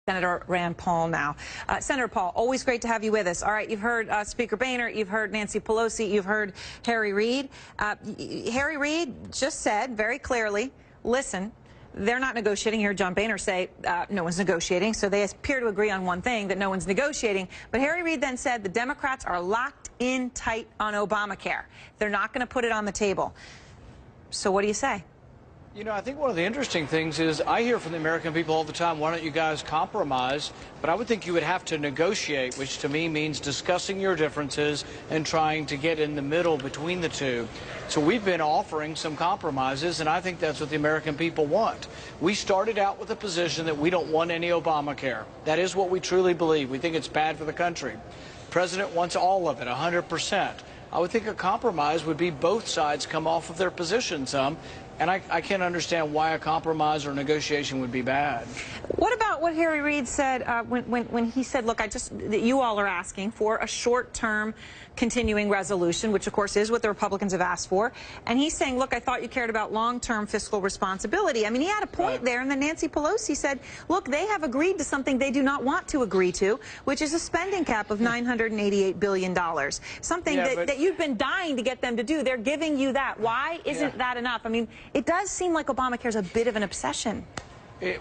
Senator Rand Paul now. Senator Paul, always great to have you with us. All right, you've heard Speaker Boehner, you've heard Nancy Pelosi, you've heard Harry Reid. Harry Reid just said very clearly, listen, they're not negotiating. Here, John Boehner say no one's negotiating. So they appear to agree on one thing, that no one's negotiating. But Harry Reid then said the Democrats are locked in tight on Obamacare. They're not going to put it on the table. So what do you say? You know, I think one of the interesting things is I hear from the American people all the time, why don't you guys compromise? But I would think you would have to negotiate, which to me means discussing your differences and trying to get in the middle between the two. So we've been offering some compromises, and I think that's what the American people want. We started out with a position that we don't want any Obamacare. That is what we truly believe. We think it's bad for the country. The president wants all of it, 100%. I would think a compromise would be both sides come off of their position some. And I can't understand why a compromise or negotiation would be bad. What about what Harry Reid said when he said, look, that you all are asking for a short-term continuing resolution, which, of course, is what the Republicans have asked for. And he's saying, look, I thought you cared about long-term fiscal responsibility. I mean, he had a point there. And then Nancy Pelosi said, look, they have agreed to something they do not want to agree to, which is a spending cap of $988 billion, something that you've been dying to get them to do. They're giving you that. Why isn't that enough? I mean, it does seem like Obamacare is a bit of an obsession.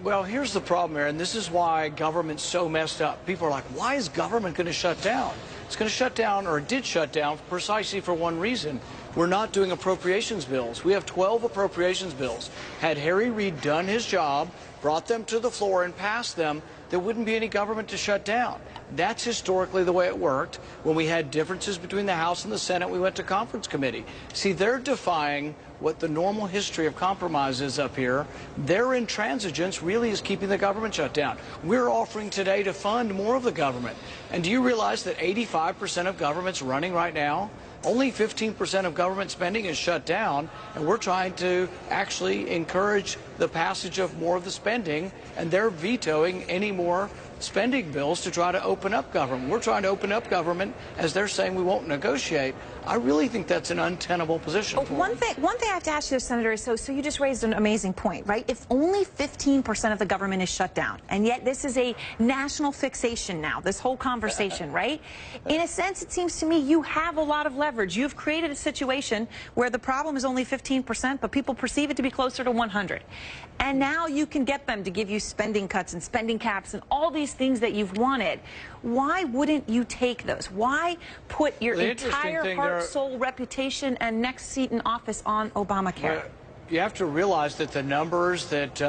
Well, here's the problem, Aaron. This is why government's so messed up. People are like, why is government going to shut down? It's going to shut down, or it did shut down, precisely for one reason. We're not doing appropriations bills. We have 12 appropriations bills. Had Harry Reid done his job, brought them to the floor and passed them, there wouldn't be any government to shut down. That's historically the way it worked. When we had differences between the House and the Senate, we went to conference committee. See, they're defying what the normal history of compromise is up here. Their intransigence really is keeping the government shut down. We're offering today to fund more of the government. And do you realize that 85% of government's running right now? Only 15% of government spending is shut down, and we're trying to actually encourage the passage of more of the spending, and they're vetoing any more spending bills to try to open up government. We're trying to open up government as they're saying we won't negotiate. I really think that's an untenable position. One thing I have to ask you, Senator, is so you just raised an amazing point, right? If only 15% of the government is shut down, and yet this is a national fixation now, this whole conversation, right? In a sense, it seems to me you have a lot of leverage. You've created a situation where the problem is only 15%, but people perceive it to be closer to 100. And now you can get them to give you spending cuts and spending caps and all these things that you've wanted. Why wouldn't you take those? Why put your entire heart, soul, reputation, and next seat in office on Obamacare? Well, you have to realize that the numbers that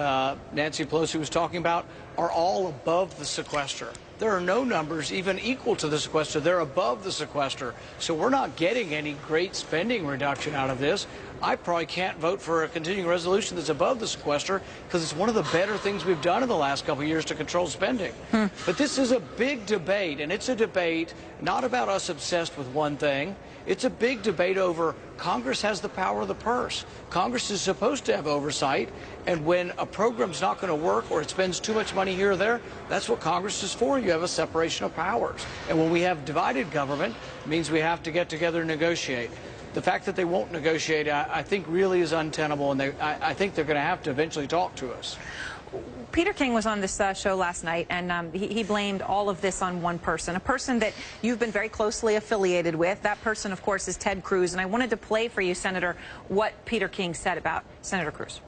Nancy Pelosi was talking about are all above the sequester. There are no numbers even equal to the sequester. They're above the sequester. So we're not getting any great spending reduction out of this. I probably can't vote for a continuing resolution that's above the sequester because it's one of the better things we've done in the last couple of years to control spending. But this is a big debate, and it's a debate not about us obsessed with one thing. It's a big debate over Congress has the power of the purse. Congress is supposed to have oversight, and when a program's not going to work or it spends too much money here or there, that's what Congress is for. You have a separation of powers. And when we have divided government, it means we have to get together and negotiate. The fact that they won't negotiate, I think, really is untenable, and I think they're going to have to eventually talk to us. Peter King was on this show last night, and he blamed all of this on one person, a person that you've been very closely affiliated with. That person, of course, is Ted Cruz. And I wanted to play for you, Senator, what Peter King said about Senator Cruz.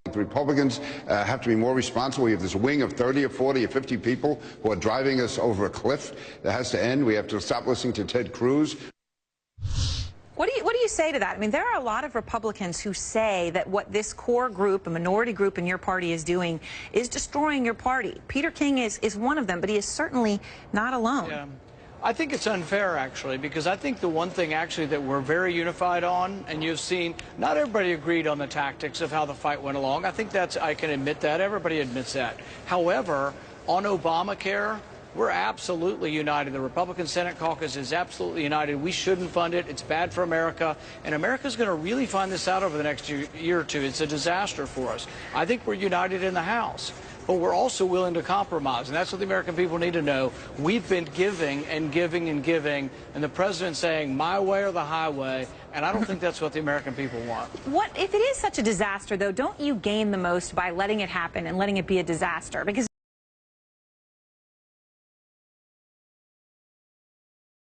The Republicans have to be more responsible. We have this wing of 30 or 40 or 50 people who are driving us over a cliff that has to end. We have to stop listening to Ted Cruz. What do you say to that? I mean, there are a lot of Republicans who say that what this core group, a minority group in your party, is doing is destroying your party. Peter King is one of them, but he is certainly not alone. Yeah. I think it's unfair, actually, because I think the one thing, actually, that we're very unified on, and you've seen, not everybody agreed on the tactics of how the fight went along. I think I can admit that. Everybody admits that. However, on Obamacare, we're absolutely united. The Republican Senate caucus is absolutely united. We shouldn't fund it. It's bad for America. And America's going to really find this out over the next year or two. It's a disaster for us. I think we're united in the House. But we're also willing to compromise, and that's what the American people need to know. We've been giving and giving and giving, and the president's saying, my way or the highway, and I don't think that's what the American people want. What if it is such a disaster, though? Don't you gain the most by letting it happen and letting it be a disaster? Because